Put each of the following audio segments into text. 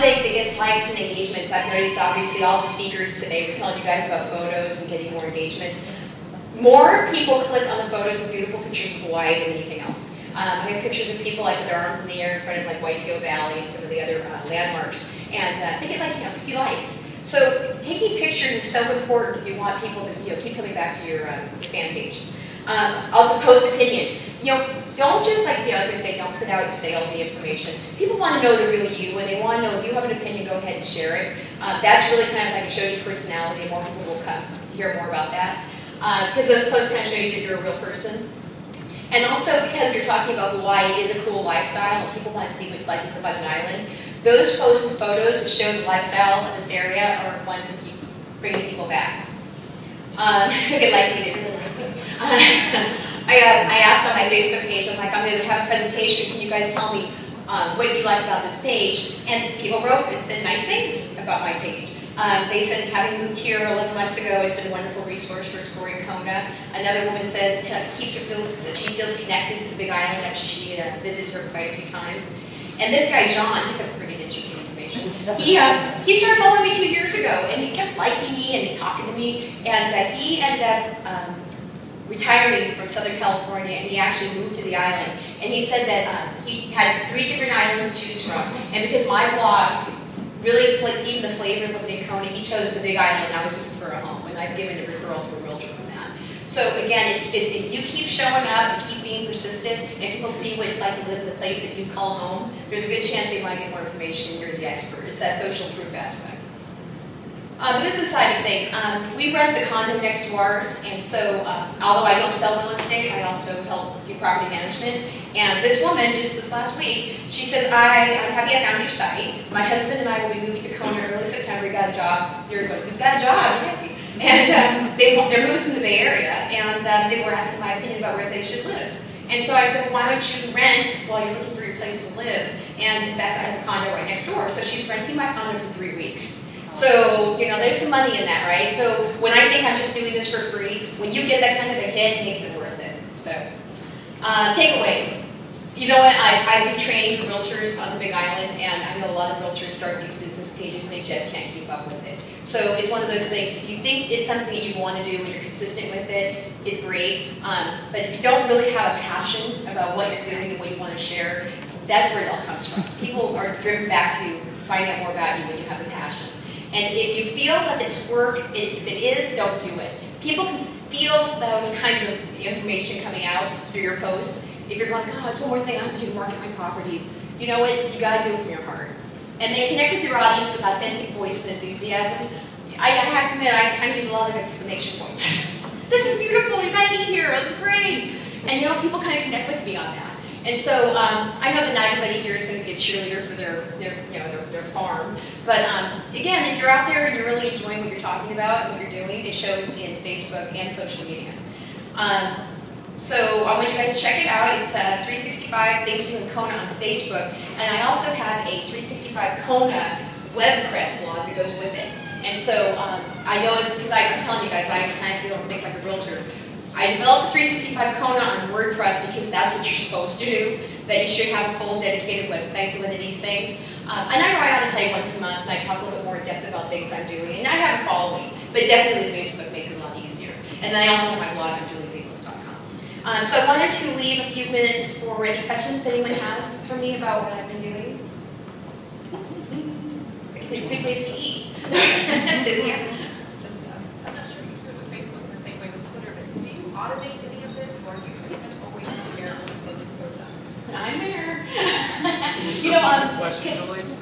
that gets likes and engagements, I've noticed obviously all the speakers today were telling you guys about photos and getting more engagements. More people click on the photos and beautiful pictures of Hawaii than anything else. I have pictures of people like with their arms in the air in front of like Waikio Valley and some of the other landmarks, and they get like 50 likes. So taking pictures is so important if you want people to keep coming back to your fan page. Also post opinions. Don't just like I say, don't put out salesy information. People want to know the real you, and they want to know if you have an opinion, go ahead and share it. That's really kind of like it shows your personality, and more people will come hear more about that. Because those posts kind of show you that you're a real person. And also because you're talking about Hawaii is a cool lifestyle, and people want to see what it's like to live on an island. Those posts and photos that show the lifestyle of this area are ones that keep bringing people back. Okay, like me, they really like me. I asked on my Facebook page, I'm like, I'm going to have a presentation. Can you guys tell me what do you like about this page? And people wrote and said nice things about my page. They said having moved here 11 months ago has been a wonderful resource for exploring Kona. Another woman said she feels connected to the Big Island after she visited her quite a few times. And this guy, John, he's a pretty interesting information. He started following me 2 years ago, and he kept liking me and talking to me. And he ended up retiring from Southern California, and he actually moved to the island. And he said that he had 3 different islands to choose from. And because my blog really gave him the flavor of living in Kona, he chose the Big Island, and I was looking for a home. And I've given a referral to a realtor from that. So again, it's if you keep showing up and keep being persistent, and people see what it's like to live in the place that you call home, there's a good chance they might get more information and you're the expert. It's that social proof aspect. The business side of things, we rent the condo next to ours, and so although I don't sell real estate, I also help do property management. And this woman, just this last week, she says, I'm happy I found your site. My husband and I will be moving to Kona early September. He got a job. Here he goes. He's got a job. Happy. And they're moving from the Bay Area, and they were asking my opinion about where they should live. And so I said, well, why don't you rent while you're looking for your place to live? And in fact, I have a condo right next door. So she's renting my condo for 3 weeks. So, there's some money in that, right? So when I think I'm just doing this for free, when you get that kind of a hit, it makes it worth it. So, takeaways. You know what? I do training for realtors on the Big Island, and I know a lot of realtors start these business pages and they just can't keep up with it. So it's one of those things, if you think it's something that you want to do and you're consistent with it, it's great. But if you don't really have a passion about what you're doing and what you want to share, that's where it all comes from. People are driven back to finding out more about you when you have the passion. And if you feel that it's work, if it is, don't do it. People can feel those kinds of information coming out through your posts. If you're going, oh, it's one more thing I have to do to market my properties, you know what? You got to do it from your heart. And then connect with your audience with authentic voice and enthusiasm. I have to admit, I kind of use a lot of exclamation points. This is beautiful. You got to eat here. This is great. And people kind of connect with me on that. And so I know that not everybody here is going to be a cheerleader for their farm. But again, if you're out there and you're really enjoying what you're talking about and what you're doing, it shows in Facebook and social media. So I want you guys to check it out. It's 365 Things to Do in Kona on Facebook. And I also have a 365 Kona WordPress blog that goes with it. And so I know it's because I'm telling you guys, I kind of think like a realtor. I developed 365 Kona on WordPress because that's what you're supposed to do, that you should have a full dedicated website to one of these things. And I write on the play once a month, and I talk a little bit more in depth about things I'm doing. And I have a following, but definitely Facebook makes it a lot easier. And then I also have my blog on julieziemelis.com. So I wanted to leave a few minutes for any questions anyone has for me about what I've been doing. It's a good place to eat. Cynthia? I'm not sure you do it with Facebook in the same way with Twitter, but do you automate any of this, or are you pretty much always there when the post goes up? I'm there.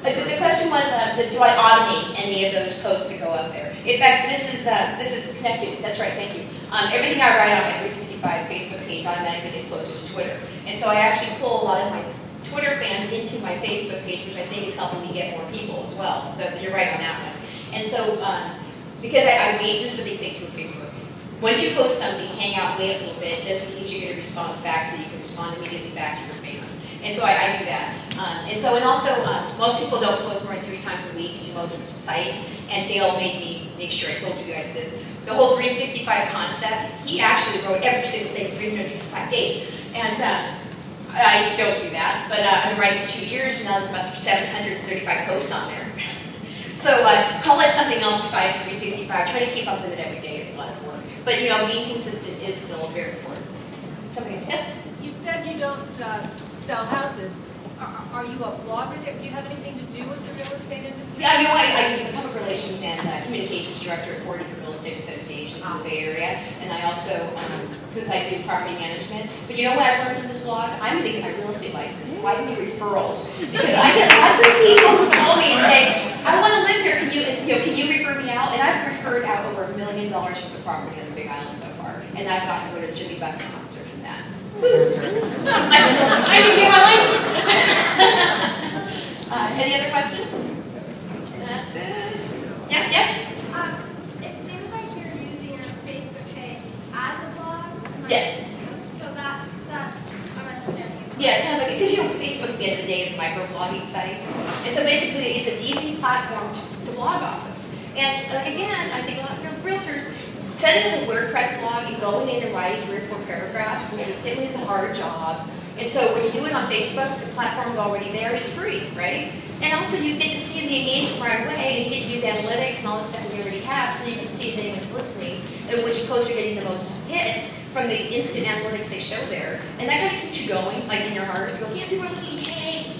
The question was, do I automate any of those posts that go up there? In fact, this is connected. That's right. Thank you. Everything I write on my 365 Facebook page automatically gets posted to Twitter, and so I actually pull a lot of my Twitter fans into my Facebook page, which I think is helping me get more people as well. So you're right on that one. And so, because I wait, this is what they say to a Facebook. Once you post something, hang out, wait a little bit, just in case you get a response back, so you can respond immediately back to your fans. And so I do that. And also, most people don't post more than 3 times a week to most sites, and Dale made me make sure I told you guys this. The whole 365 concept, he actually wrote every single day for 365 days. And I don't do that, but I've been writing for 2 years, and now there's about 735 posts on there. So call it something else besides 365. Try to keep up with it every day is a lot of work. But being consistent is still very important. Somebody else? Yes? You said you don't sell houses. Are you a blogger? Do you have anything to do with the real estate industry? Yeah, I use the public relations and communications director at 40 different real estate associations in the Bay Area. And I also, since I do property management, but you know what I've learned from this blog? I'm going to get my real estate license so I can do referrals. Because I get lots of people who call me and say, I want to live here, can you refer me out? And I've referred out over $1 million worth of property on the Big Island so far. And I've gotten to go to a Jimmy Buffett concert from that. I didn't get my license. Any other questions? That's it. Yeah, yes? It seems like you're using your Facebook page as a blog. Yes. So that's I'm understanding. Yeah, it's kind of like, because Facebook at the end of the day is a microblogging site. And so basically it's an easy platform to blog off of. And again, I think a lot of realtors, setting a WordPress blog and going in and writing 3 or 4 paragraphs consistently is a hard job. And so when you do it on Facebook, the platform's already there and it's free, right? And also you get to see the engagement right away and you get to use analytics and all the stuff we already have so you can see if anyone's listening and which posts are getting the most hits from the instant analytics they show there. And that kind of keeps you going, like in your heart. You go, yeah, people are looking, yay!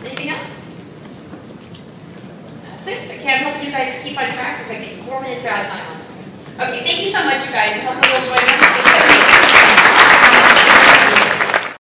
Anything else? That's it. I can't help you guys keep on track because I get 4 minutes out of time on it. Okay, thank you so much, you guys. Hopefully you'll join us.